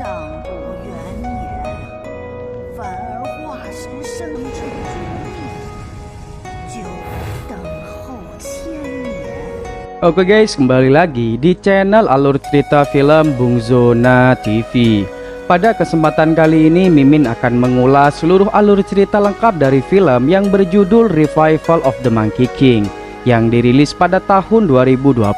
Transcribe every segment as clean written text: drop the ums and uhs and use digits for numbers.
上不远也，反而化石生之主义，就等候千年。Oke guys, kembali lagi di channel Alur Cerita Film Bung Zona TV. Pada kesempatan kali ini Mimin akan mengulas seluruh alur cerita lengkap dari film yang berjudul Revival of the Monkey King yang dirilis pada tahun 2020.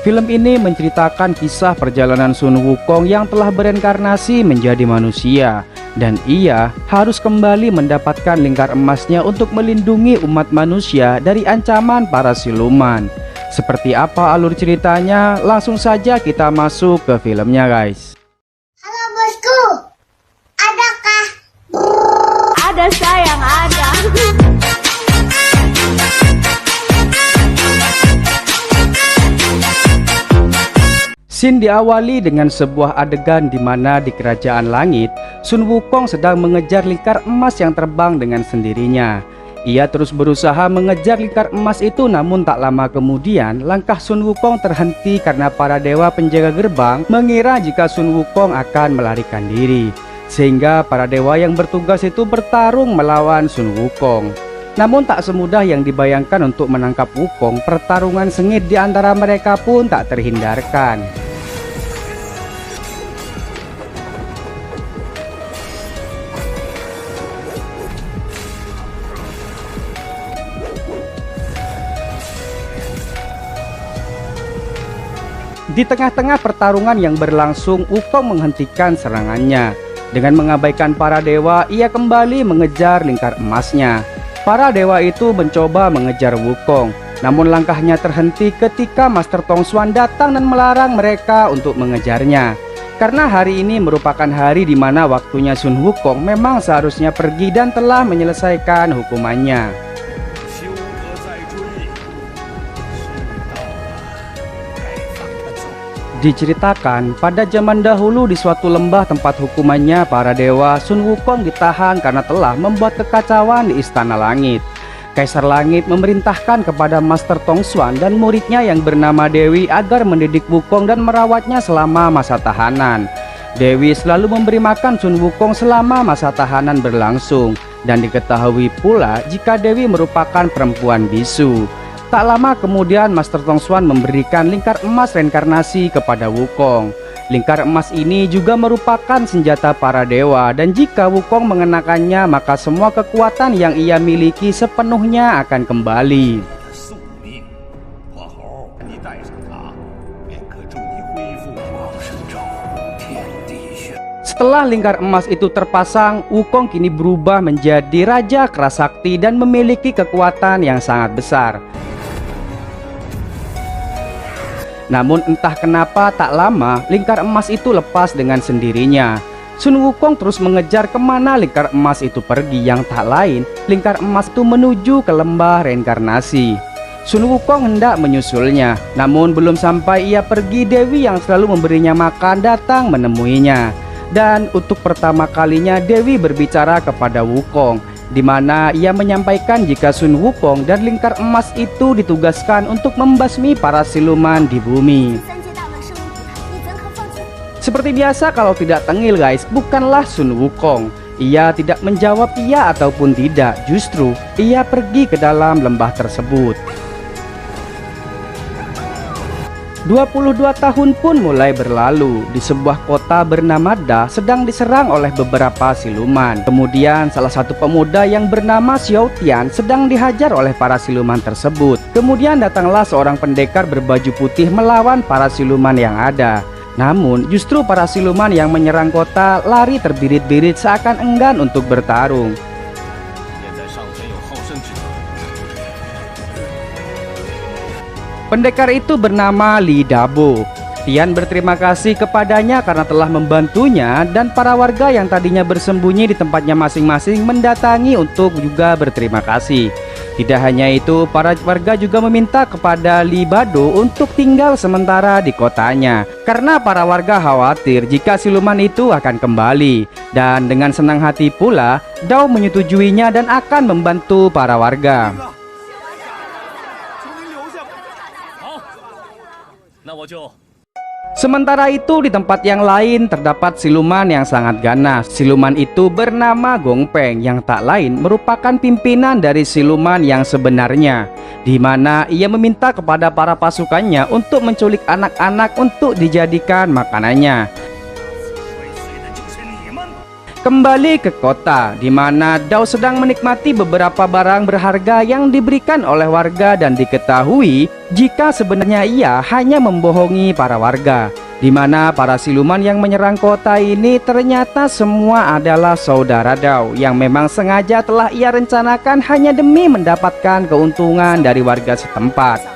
Film ini menceritakan kisah perjalanan Sun Wukong yang telah bereinkarnasi menjadi manusia, dan ia harus kembali mendapatkan lingkar emasnya untuk melindungi umat manusia dari ancaman para siluman. Seperti apa alur ceritanya? Langsung saja kita masuk ke filmnya guys. Halo bosku, adakah? Ada sayang, ada. Scene diawali dengan sebuah adegan di mana di kerajaan langit, Sun Wukong sedang mengejar lingkar emas yang terbang dengan sendirinya. Ia terus berusaha mengejar lingkar emas itu, namun tak lama kemudian langkah Sun Wukong terhenti karena para dewa penjaga gerbang mengira jika Sun Wukong akan melarikan diri. Sehingga para dewa yang bertugas itu bertarung melawan Sun Wukong. Namun tak semudah yang dibayangkan untuk menangkap Wukong, pertarungan sengit di antara mereka pun tak terhindarkan. Di tengah-tengah pertarungan yang berlangsung, Wukong menghentikan serangannya. Dengan mengabaikan para dewa, ia kembali mengejar lingkar emasnya. Para dewa itu mencoba mengejar Wukong, namun langkahnya terhenti ketika Master Tong Xuan datang dan melarang mereka untuk mengejarnya. Karena hari ini merupakan hari di mana waktunya Sun Wukong memang seharusnya pergi dan telah menyelesaikan hukumannya. Diceritakan pada zaman dahulu di suatu lembah tempat hukumannya para dewa, Sun Wukong ditahan karena telah membuat kekacauan di Istana Langit. Kaisar Langit memerintahkan kepada Master Tong Xuan dan muridnya yang bernama Dewi agar mendidik Wukong dan merawatnya selama masa tahanan. Dewi selalu memberi makan Sun Wukong selama masa tahanan berlangsung, dan diketahui pula jika Dewi merupakan perempuan bisu. Tak lama kemudian Master Tong Xuan memberikan lingkar emas reinkarnasi kepada Wukong. Lingkar emas ini juga merupakan senjata para dewa, dan jika Wukong mengenakannya maka semua kekuatan yang ia miliki sepenuhnya akan kembali. Setelah lingkar emas itu terpasang, Wukong kini berubah menjadi Raja Kerasakti dan memiliki kekuatan yang sangat besar. Namun entah kenapa tak lama lingkar emas itu lepas dengan sendirinya. Sun Wukong terus mengejar kemana lingkar emas itu pergi, yang tak lain lingkar emas itu menuju ke lembah reinkarnasi. Sun Wukong hendak menyusulnya, namun belum sampai ia pergi, Dewi yang selalu memberinya makan datang menemuinya. Dan untuk pertama kalinya Dewi berbicara kepada Wukong, di mana ia menyampaikan jika Sun Wukong dan lingkar emas itu ditugaskan untuk membasmi para siluman di bumi. Seperti biasa kalau tidak tengil guys, bukanlah Sun Wukong. Ia tidak menjawab iya ataupun tidak, justru ia pergi ke dalam lembah tersebut. 22 tahun pun mulai berlalu. Di sebuah kota bernama Da sedang diserang oleh beberapa siluman. Kemudian salah satu pemuda yang bernama Xiao Tian sedang dihajar oleh para siluman tersebut. Kemudian datanglah seorang pendekar berbaju putih melawan para siluman yang ada. Namun justru para siluman yang menyerang kota lari terbirit-birit seakan enggan untuk bertarung. Pendekar itu bernama Li Dabo. Tian berterima kasih kepadanya karena telah membantunya, dan para warga yang tadinya bersembunyi di tempatnya masing-masing mendatangi untuk juga berterima kasih. Tidak hanya itu, para warga juga meminta kepada Li Bado untuk tinggal sementara di kotanya, karena para warga khawatir jika siluman itu akan kembali. Dan dengan senang hati pula, Dao menyetujuinya dan akan membantu para warga. Sementara itu di tempat yang lain terdapat siluman yang sangat ganas. Siluman itu bernama Gongpeng yang tak lain merupakan pimpinan dari siluman yang sebenarnya, di mana ia meminta kepada para pasukannya untuk menculik anak-anak untuk dijadikan makanannya. Kembali ke kota, di mana Dao sedang menikmati beberapa barang berharga yang diberikan oleh warga dan diketahui jika sebenarnya ia hanya membohongi para warga, di mana para siluman yang menyerang kota ini ternyata semua adalah saudara Dao yang memang sengaja telah ia rencanakan hanya demi mendapatkan keuntungan dari warga setempat.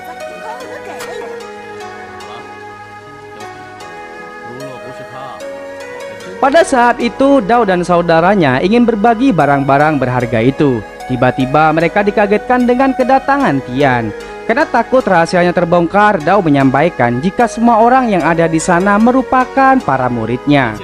Pada saat itu, Dao dan saudaranya ingin berbagi barang-barang berharga itu. Tiba-tiba mereka dikagetkan dengan kedatangan Tian. Karena takut rahasianya terbongkar, Dao menyampaikan jika semua orang yang ada di sana merupakan para muridnya.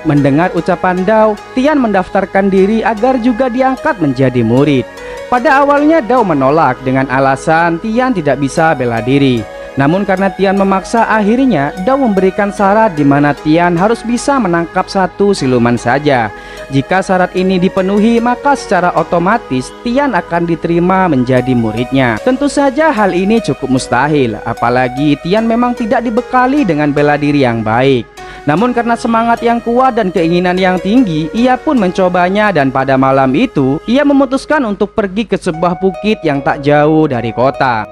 Mendengar ucapan Dao, Tian mendaftarkan diri agar juga diangkat menjadi murid. Pada awalnya Dao menolak dengan alasan Tian tidak bisa bela diri. Namun karena Tian memaksa, akhirnya Dao memberikan syarat di mana Tian harus bisa menangkap satu siluman saja. Jika syarat ini dipenuhi, maka secara otomatis Tian akan diterima menjadi muridnya. Tentu saja hal ini cukup mustahil, apalagi Tian memang tidak dibekali dengan bela diri yang baik. Namun karena semangat yang kuat dan keinginan yang tinggi, ia pun mencobanya, dan pada malam itu ia memutuskan untuk pergi ke sebuah bukit yang tak jauh dari kota.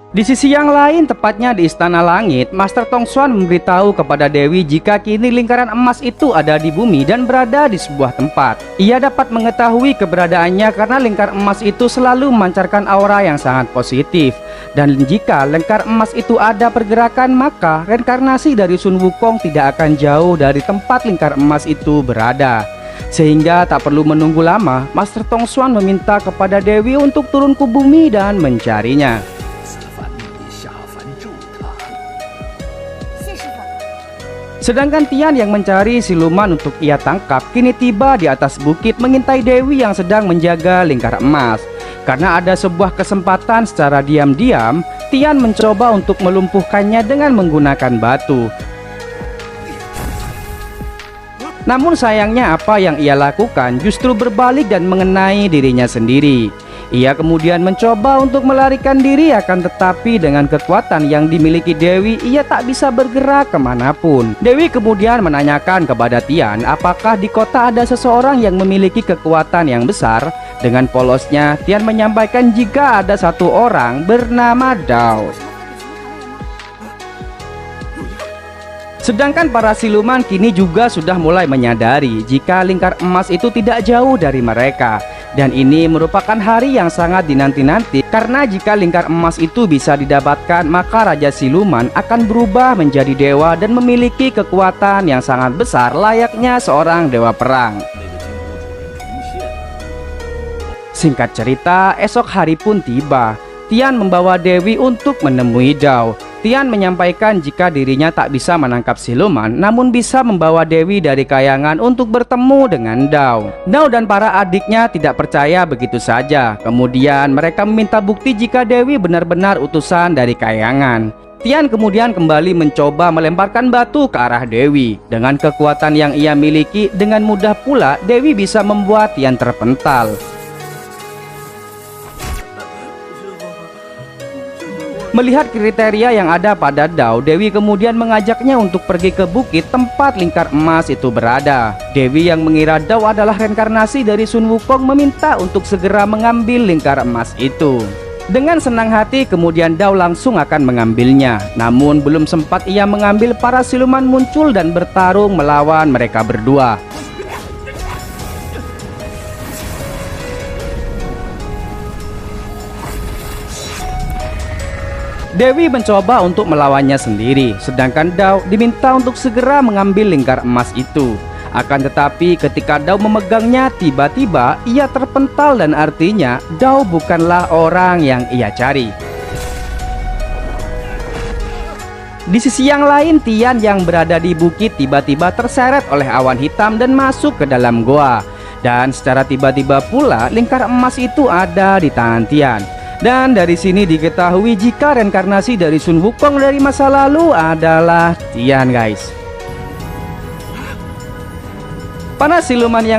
Di sisi yang lain, tepatnya di Istana Langit, Master Tong Xuan memberitahu kepada Dewi jika kini lingkaran emas itu ada di bumi dan berada di sebuah tempat. Ia dapat mengetahui keberadaannya karena lingkar emas itu selalu memancarkan aura yang sangat positif. Dan jika lingkar emas itu ada pergerakan, maka reinkarnasi dari Sun Wukong tidak akan jauh dari tempat lingkar emas itu berada. Sehingga tak perlu menunggu lama, Master Tong Xuan meminta kepada Dewi untuk turun ke bumi dan mencarinya. Sedangkan Tian yang mencari siluman untuk ia tangkap kini tiba di atas bukit mengintai Dewi yang sedang menjaga lingkar emas. Karena ada sebuah kesempatan, secara diam-diam Tian mencoba untuk melumpuhkannya dengan menggunakan batu. Namun sayangnya apa yang ia lakukan justru berbalik dan mengenai dirinya sendiri. Ia kemudian mencoba untuk melarikan diri, akan tetapi dengan kekuatan yang dimiliki Dewi, ia tak bisa bergerak kemanapun. Dewi kemudian menanyakan kepada Tian apakah di kota ada seseorang yang memiliki kekuatan yang besar. Dengan polosnya, Tian menyampaikan jika ada satu orang bernama Dao. Sedangkan para siluman kini juga sudah mulai menyadari jika lingkar emas itu tidak jauh dari mereka. Dan ini merupakan hari yang sangat dinanti-nanti, karena jika lingkar emas itu bisa didapatkan, maka Raja Siluman akan berubah menjadi dewa dan memiliki kekuatan yang sangat besar layaknya seorang dewa perang. Singkat cerita, esok hari pun tiba. Tian membawa Dewi untuk menemui Dao. Tian menyampaikan jika dirinya tak bisa menangkap siluman, namun bisa membawa Dewi dari kayangan untuk bertemu dengan Dao. Dao dan para adiknya tidak percaya begitu saja. Kemudian mereka meminta bukti jika Dewi benar-benar utusan dari kayangan. Tian kemudian kembali mencoba melemparkan batu ke arah Dewi. Dengan kekuatan yang ia miliki, dengan mudah pula Dewi bisa membuat Tian terpental. Melihat kriteria yang ada pada Dao, Dewi kemudian mengajaknya untuk pergi ke bukit tempat lingkar emas itu berada. Dewi yang mengira Dao adalah reinkarnasi dari Sun Wukong meminta untuk segera mengambil lingkar emas itu. Dengan senang hati kemudian Dao langsung akan mengambilnya. Namun belum sempat ia mengambil, para siluman muncul dan bertarung melawan mereka berdua. Dewi mencoba untuk melawannya sendiri, sedangkan Dao diminta untuk segera mengambil lingkar emas itu. Akan tetapi ketika Dao memegangnya, tiba-tiba ia terpental dan artinya Dao bukanlah orang yang ia cari. Di sisi yang lain, Tian yang berada di bukit tiba-tiba terseret oleh awan hitam dan masuk ke dalam goa. Dan secara tiba-tiba pula lingkar emas itu ada di tangan Tian. Dan dari sini diketahui jika reinkarnasi dari Sun Wukong dari masa lalu adalah Tian, guys. Para siluman yang